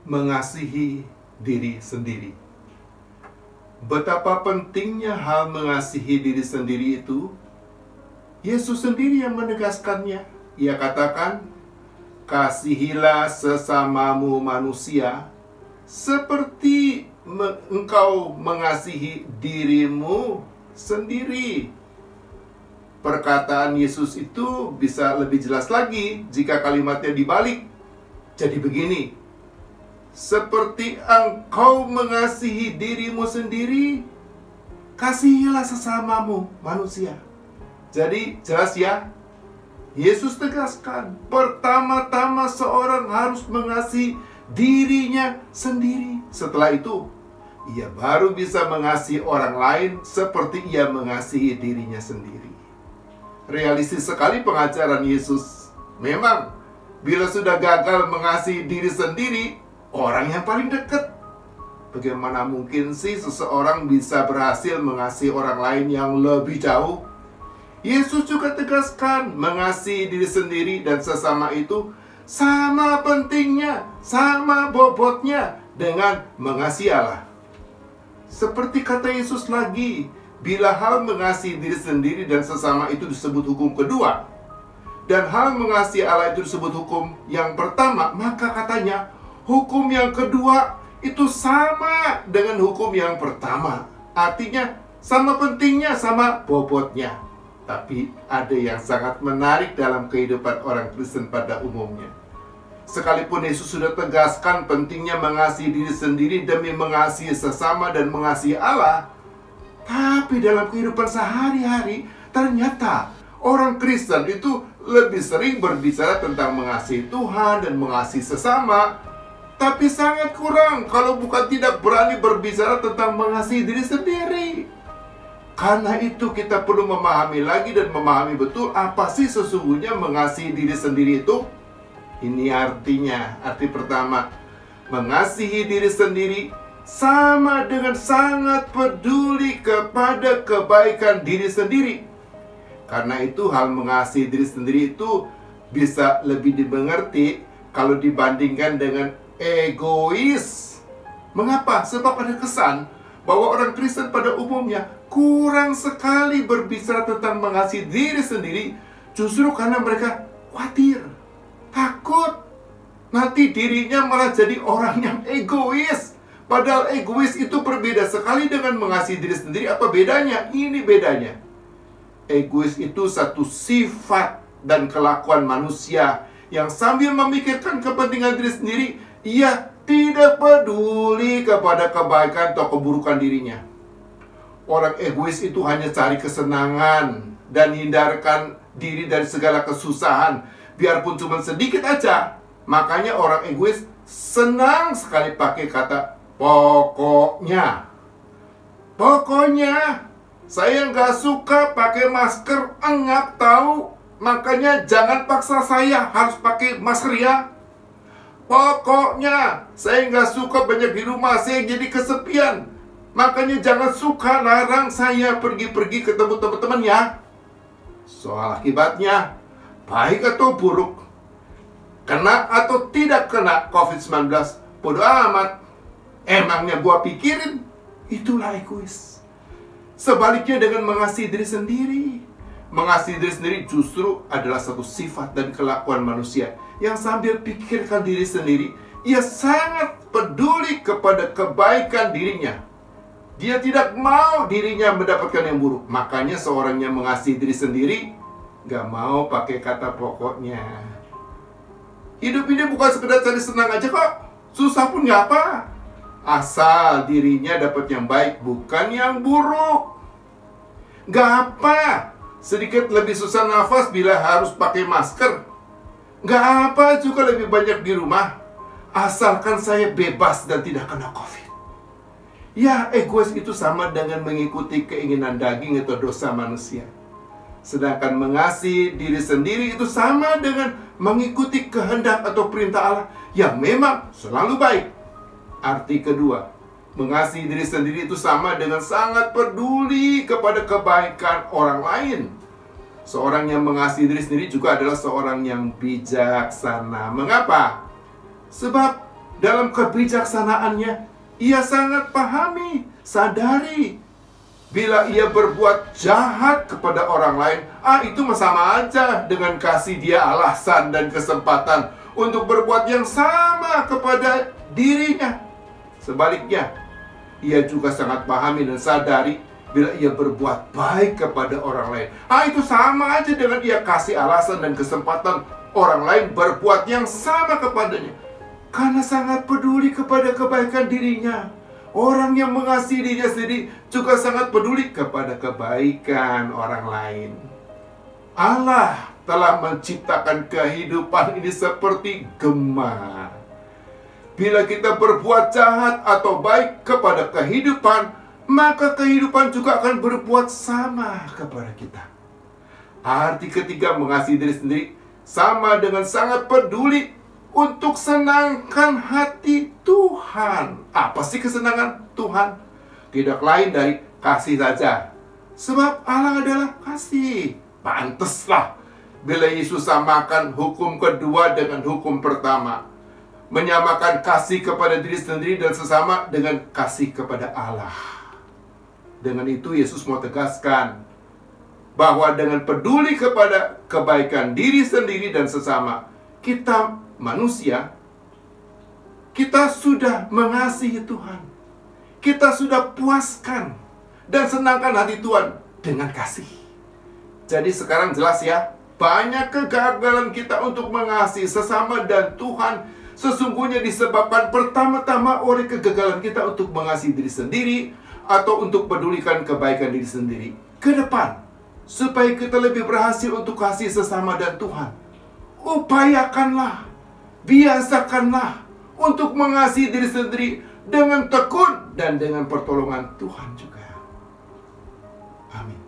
mengasihi diri sendiri. Betapa pentingnya hal mengasihi diri sendiri itu, Yesus sendiri yang menegaskannya. Ia katakan, kasihilah sesamamu manusia seperti engkau mengasihi dirimu sendiri. Perkataan Yesus itu bisa lebih jelas lagi jika kalimatnya dibalik. Jadi begini, seperti engkau mengasihi dirimu sendiri, kasihilah sesamamu manusia. Jadi jelas ya, Yesus tegaskan, pertama-tama seorang harus mengasihi dirinya sendiri. Setelah itu, ia baru bisa mengasihi orang lain seperti ia mengasihi dirinya sendiri. Realistis sekali pengajaran Yesus. Memang, bila sudah gagal mengasihi diri sendiri, orang yang paling dekat, bagaimana mungkin sih seseorang bisa berhasil mengasihi orang lain yang lebih jauh? Yesus juga tegaskan, mengasihi diri sendiri dan sesama itu sama pentingnya, sama bobotnya dengan mengasihi Allah. Seperti kata Yesus lagi, bila hal mengasihi diri sendiri dan sesama itu disebut hukum kedua, dan hal mengasihi Allah itu disebut hukum yang pertama, maka katanya, hukum yang kedua itu sama dengan hukum yang pertama. Artinya, sama pentingnya, sama bobotnya. Tapi ada yang sangat menarik dalam kehidupan orang Kristen pada umumnya. Sekalipun Yesus sudah tegaskan pentingnya mengasihi diri sendiri demi mengasihi sesama dan mengasihi Allah, tapi dalam kehidupan sehari-hari, ternyata orang Kristen itu lebih sering berbicara tentang mengasihi Tuhan dan mengasihi sesama, tapi sangat kurang kalau bukan tidak berani berbicara tentang mengasihi diri sendiri. Karena itu kita perlu memahami lagi dan memahami betul apa sih sesungguhnya mengasihi diri sendiri itu. Ini artinya, arti pertama, mengasihi diri sendiri sama dengan sangat peduli kepada kebaikan diri sendiri. Karena itu hal mengasihi diri sendiri itu bisa lebih dimengerti kalau dibandingkan dengan egois. Mengapa? Sebab ada kesan bahwa orang Kristen pada umumnya kurang sekali berbicara tentang mengasihi diri sendiri, justru karena mereka khawatir, takut nanti dirinya malah jadi orang yang egois. Padahal egois itu berbeda sekali dengan mengasihi diri sendiri. Apa bedanya? Ini bedanya. Egois itu satu sifat dan kelakuan manusia yang sambil memikirkan kepentingan diri sendiri, ia tidak peduli kepada kebaikan atau keburukan dirinya. Orang egois itu hanya cari kesenangan dan hindarkan diri dari segala kesusahan, biarpun cuma sedikit aja. Makanya orang egois senang sekali pakai kata pokoknya. Pokoknya, saya nggak suka pakai masker, engap tahu. Makanya jangan paksa saya harus pakai masker ya. Pokoknya, saya nggak suka banyak di rumah, saya jadi kesepian. Makanya jangan suka larang saya pergi-pergi ketemu teman-teman ya. Soal akibatnya, baik atau buruk, kena atau tidak kena COVID-19, bodo amat. Emangnya gua pikirin, itulah egois. Sebaliknya dengan mengasihi diri sendiri. Mengasihi diri sendiri justru adalah satu sifat dan kelakuan manusia yang sambil pikirkan diri sendiri, ia sangat peduli kepada kebaikan dirinya. Dia tidak mau dirinya mendapatkan yang buruk. Makanya seorang yang mengasihi diri sendiri gak mau pakai kata pokoknya. Hidup ini bukan sekedar cari senang aja kok. Susah pun gak apa. Asal dirinya dapat yang baik, bukan yang buruk. Gak apa sedikit lebih susah nafas bila harus pakai masker. Gak apa juga lebih banyak di rumah, asalkan saya bebas dan tidak kena COVID. Ya, egois itu sama dengan mengikuti keinginan daging atau dosa manusia. Sedangkan mengasihi diri sendiri itu sama dengan mengikuti kehendak atau perintah Allah yang memang selalu baik. Arti kedua, mengasihi diri sendiri itu sama dengan sangat peduli kepada kebaikan orang lain. Seorang yang mengasihi diri sendiri juga adalah seorang yang bijaksana. Mengapa? Sebab dalam kebijaksanaannya, ia sangat pahami, sadari bila ia berbuat jahat kepada orang lain, itu sama aja dengan kasih dia alasan dan kesempatan untuk berbuat yang sama kepada dirinya. Sebaliknya, ia juga sangat pahami dan sadari bila ia berbuat baik kepada orang lain, itu sama aja dengan ia kasih alasan dan kesempatan orang lain berbuat yang sama kepadanya. Karena sangat peduli kepada kebaikan dirinya, orang yang mengasihi dirinya sendiri juga sangat peduli kepada kebaikan orang lain. Allah telah menciptakan kehidupan ini seperti gema. Bila kita berbuat jahat atau baik kepada kehidupan, maka kehidupan juga akan berbuat sama kepada kita. Arti ketiga mengasihi diri sendiri sama dengan sangat peduli untuk senangkan hati Tuhan. Apa sih kesenangan Tuhan? Tidak lain dari kasih saja. Sebab Allah adalah kasih. Pantaslah bila Yesus samakan hukum kedua dengan hukum pertama, menyamakan kasih kepada diri sendiri dan sesama dengan kasih kepada Allah. Dengan itu Yesus mau tegaskan bahwa dengan peduli kepada kebaikan diri sendiri dan sesama, kita manusia, kita sudah mengasihi Tuhan. Kita sudah puaskan dan senangkan hati Tuhan dengan kasih. Jadi sekarang jelas ya, banyak kegagalan kita untuk mengasihi sesama dan Tuhan sesungguhnya disebabkan pertama-tama oleh kegagalan kita untuk mengasihi diri sendiri atau untuk pedulikan kebaikan diri sendiri. Ke depan, supaya kita lebih berhasil untuk kasih sesama dan Tuhan, upayakanlah, biasakanlah untuk mengasihi diri sendiri dengan tekun dan dengan pertolongan Tuhan juga. Amin.